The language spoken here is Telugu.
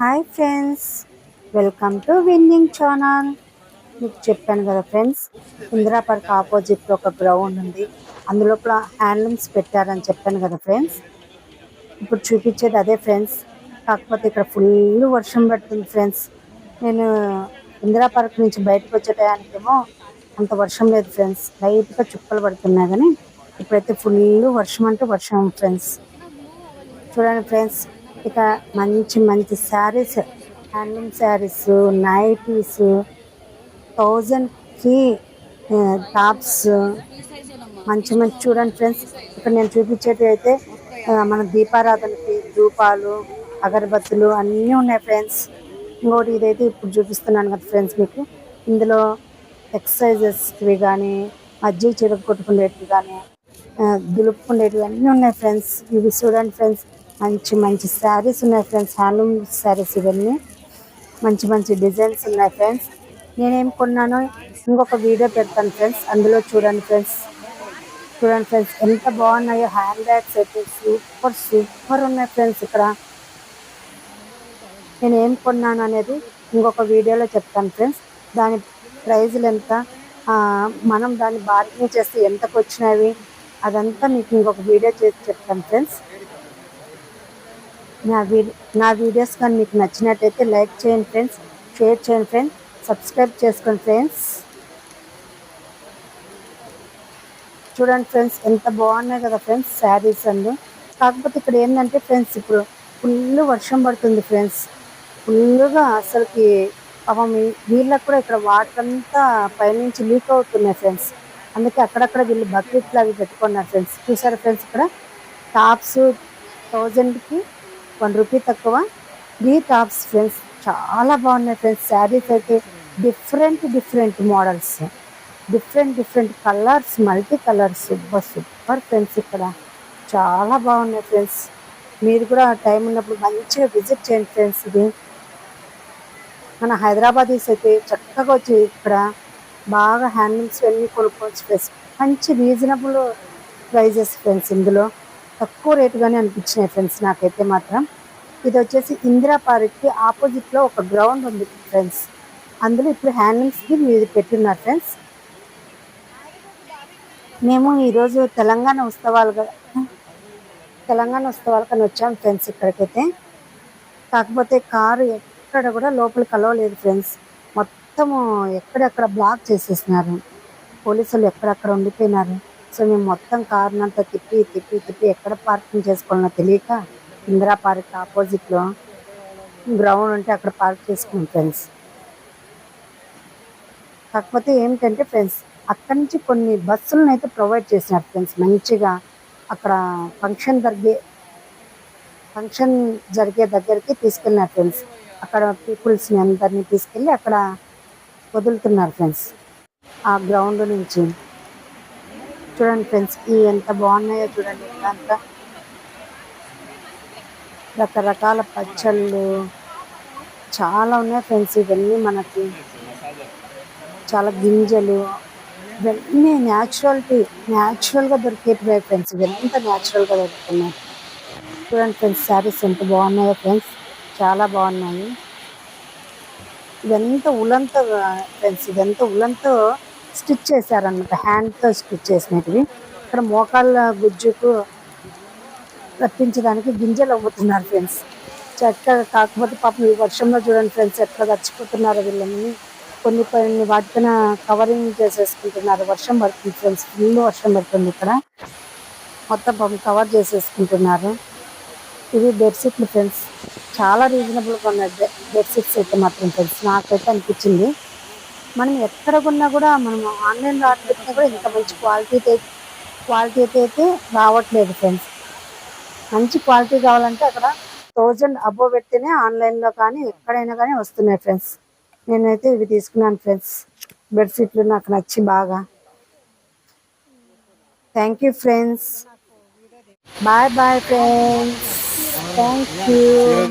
Hi friends, welcome to winnowing channel. మీకు చెప్పాను కదా ఫ్రెండ్స్, ఇందిరా పార్క్ ఆపోజిట్లో ఒక గ్రౌండ్ ఉంది. అందులోపల హ్యాండ్లూమ్స్ పెట్టారని చెప్పాను కదా ఫ్రెండ్స్. ఇప్పుడు చూపించేది అదే ఫ్రెండ్స్. కాకపోతే ఇక్కడ ఫుల్ వర్షం పడుతుంది ఫ్రెండ్స్. నేను ఇందిరా పార్క్ నుంచి బయటకు వచ్చే టయానికేమో అంత వర్షం లేదు ఫ్రెండ్స్, లైట్గా చుక్కలు పడుతున్నాయి. కానీ ఇప్పుడైతే ఫుల్ వర్షం అంటే వర్షం ఫ్రెండ్స్. చూడండి ఫ్రెండ్స్, ఇక మంచి మంచి శారీస్, హ్యాండ్లూమ్ శారీస్, నైటీస్, 1000కి టాప్స్, మంచి మంచి చూడండి ఫ్రెండ్స్. ఇక్కడ నేను చూపించేది అయితే మన దీపారాధనకి ధూపాలు, అగరబత్తులు అన్నీ ఉన్నాయి ఫ్రెండ్స్. ఇంకోటి ఇదైతే ఇప్పుడు చూపిస్తున్నాను కదా ఫ్రెండ్స్ మీకు. ఇందులో ఎక్సర్సైజెస్వి కానీ, మజ్జిగ చిరగ కొట్టుకునేటివి కానీ, దులుపుకునేటివి అన్నీ ఉన్నాయి ఫ్రెండ్స్. ఇవి చూడండి ఫ్రెండ్స్, మంచి మంచి శారీస్ ఉన్నాయి ఫ్రెండ్స్. హ్యాండ్లూమ్ శారీస్ ఇవన్నీ మంచి మంచి డిజైన్స్ ఉన్నాయి ఫ్రెండ్స్. నేనేం కొన్నానో ఇంకొక వీడియో పెడతాను ఫ్రెండ్స్, అందులో చూడండి ఫ్రెండ్స్. చూడండి ఫ్రెండ్స్ ఎంత బాగున్నాయో. హ్యాండ్ బ్యాగ్స్ అయితే సూపర్ సూపర్ ఉన్నాయి ఫ్రెండ్స్. ఇక్కడ నేను ఏం కొన్నాను అనేది ఇంకొక వీడియోలో చెప్తాను ఫ్రెండ్స్. దాని ప్రైజులు ఎంత, మనం దాన్ని బార్గెనింగ్ చేస్తే ఎంతకు వచ్చినవి, అదంతా మీకు ఇంకొక వీడియో చేసి చెప్తాను ఫ్రెండ్స్. నా వీడియోస్ కానీ మీకు నచ్చినట్టయితే లైక్ చేయండి ఫ్రెండ్స్, షేర్ చేయండి ఫ్రెండ్స్, సబ్స్క్రైబ్ చేసుకోండి ఫ్రెండ్స్. చూడండి ఫ్రెండ్స్ ఎంత బాగున్నాయి కదా ఫ్రెండ్స్ శారీస్ అండి. కాకపోతే ఇక్కడ ఏంటంటే ఫ్రెండ్స్, ఇప్పుడు ఫుల్ వర్షం పడుతుంది ఫ్రెండ్స్. ఫుల్గా అసలుకి పాపం వీళ్ళకి కూడా ఇక్కడ వాటర్ అంతా పైనుంచి లీక్ అవుతున్నాయి ఫ్రెండ్స్. అందుకే అక్కడక్కడ వీళ్ళు బకెట్లు అవి పెట్టుకున్నారు ఫ్రెండ్స్. చూసారు ఫ్రెండ్స్, ఇక్కడ టాప్స్ 1000కి 1 రూపీ తక్కువ 3 టాప్స్ ఫ్రెండ్స్. చాలా బాగున్నాయి ఫ్రెండ్స్. శారీస్ అయితే different different models, different different colours, multi colours, super friends. ఇక్కడ చాలా బాగున్నాయి ఫ్రెండ్స్. మీరు కూడా టైం ఉన్నప్పుడు మంచిగా విజిట్ చేయండి ఫ్రెండ్స్. ఇది మన హైదరాబాదీస్ అయితే చక్కగా వచ్చి ఇక్కడ బాగా హ్యాండ్లూమ్స్ అన్నీ కొనుక్కోవచ్చు ఫ్రెండ్స్. మంచి రీజనబుల్ ప్రైజెస్ ఫ్రెండ్స్. ఇందులో తక్కువ రేటుగానే అనిపించినాయి ఫ్రెండ్స్ నాకైతే మాత్రం. ఇది వచ్చేసి ఇందిరా పార్క్కి ఆపోజిట్లో ఒక గ్రౌండ్ ఉంది ఫ్రెండ్స్. అందులో ఇప్పుడు హ్యాండ్లూమ్స్కి మీరు పెట్టున్నారు ఫ్రెండ్స్. మేము ఈరోజు తెలంగాణ ఉత్సవాలకని వచ్చాం ఫ్రెండ్స్ ఇక్కడికైతే. కాకపోతే కారు ఎక్కడ కూడా లోపలికి కలవలేదు ఫ్రెండ్స్. మొత్తము ఎక్కడెక్కడ బ్లాక్ చేసేసినారు, పోలీసులు ఎక్కడెక్కడ ఉండిపోయినారు. సో మేము మొత్తం కారునంతా తిప్పి తిప్పి తిప్పి ఎక్కడ పార్కింగ్ చేసుకోవాలన్నా తెలియక ఇందిరా పార్క్ ఆపోజిట్లో గ్రౌండ్ ఉంటే అక్కడ పార్క్ చేసుకున్నాం ఫ్రెండ్స్. కాకపోతే ఏమిటంటే ఫ్రెండ్స్, అక్కడి నుంచి కొన్ని బస్సులను అయితే ప్రొవైడ్ చేసినారు ఫ్రెండ్స్. మంచిగా అక్కడ ఫంక్షన్ జరిగే దగ్గరికి తీసుకెళ్ళినారు ఫ్రెండ్స్. అక్కడ పీపుల్స్ని అందరినీ తీసుకెళ్ళి అక్కడ వదులుతున్నారు ఫ్రెండ్స్ ఆ గ్రౌండ్ నుంచి. చూడండి ఫ్రెండ్స్, ఇవి ఎంత బాగున్నాయో చూడండి. ఇదంతా రకరకాల పచ్చళ్ళు చాలా ఉన్నాయి ఫ్రెండ్స్. ఇవన్నీ మనకి చాలా గింజలు, ఇవన్నీ న్యాచురల్గా దొరికేటివే ఫ్రెండ్స్. ఇవంతా న్యాచురల్గా దొరుకుతున్నాయి. చూడండి ఫ్రెండ్స్, శారీస్ ఎంత బాగున్నాయో ఫ్రెండ్స్, చాలా బాగున్నాయి. ఇదంతా ఉలంతో ఫ్రెండ్స్, ఇదంతా ఉలంతో స్టిచ్ చేశారనమాట, హ్యాండ్తో స్టిచ్ చేసినవి. ఇక్కడ మోకాళ్ళ గుజ్జుకు రప్పించడానికి గింజలు అమ్ముతున్నారు ఫ్రెండ్స్. చక్కగా. కాకపోతే పాపం ఈ వర్షంలో చూడండి ఫ్రెండ్స్ ఎట్లా చచ్చిపోతున్నారు వీళ్ళని. కొన్ని వాటిపైన కవరింగ్ చేసేసుకుంటున్నారు. వర్షం పడుతుంది ఫ్రెండ్స్, ఫుల్ వర్షం పడుతుంది ఇక్కడ. మొత్తం పాపం కవర్ చేసేసుకుంటున్నారు. ఇవి బెడ్షీట్లు ఫ్రెండ్స్, చాలా రీజనబుల్గా ఉన్నాయి బెడ్షీట్స్ అయితే మాత్రం ఫ్రెండ్స్. నాకైతే అనిపించింది, మనం ఎక్కడ కొన్నా కూడా, మనం ఆన్లైన్లో ఆర్డర్ పెట్టినా కూడా ఇంత మంచి క్వాలిటీ అయితే రావట్లేదు ఫ్రెండ్స్. మంచి క్వాలిటీ కావాలంటే అక్కడ 1000 అబోవ్ పెడితేనే ఆన్లైన్లో కానీ ఎక్కడైనా కానీ వస్తున్నాయి ఫ్రెండ్స్. నేనైతే ఇవి తీసుకున్నాను ఫ్రెండ్స్, బెడ్షీట్లు నాకు నచ్చి బాగా. Thank you friends, bye bye friends, thank you.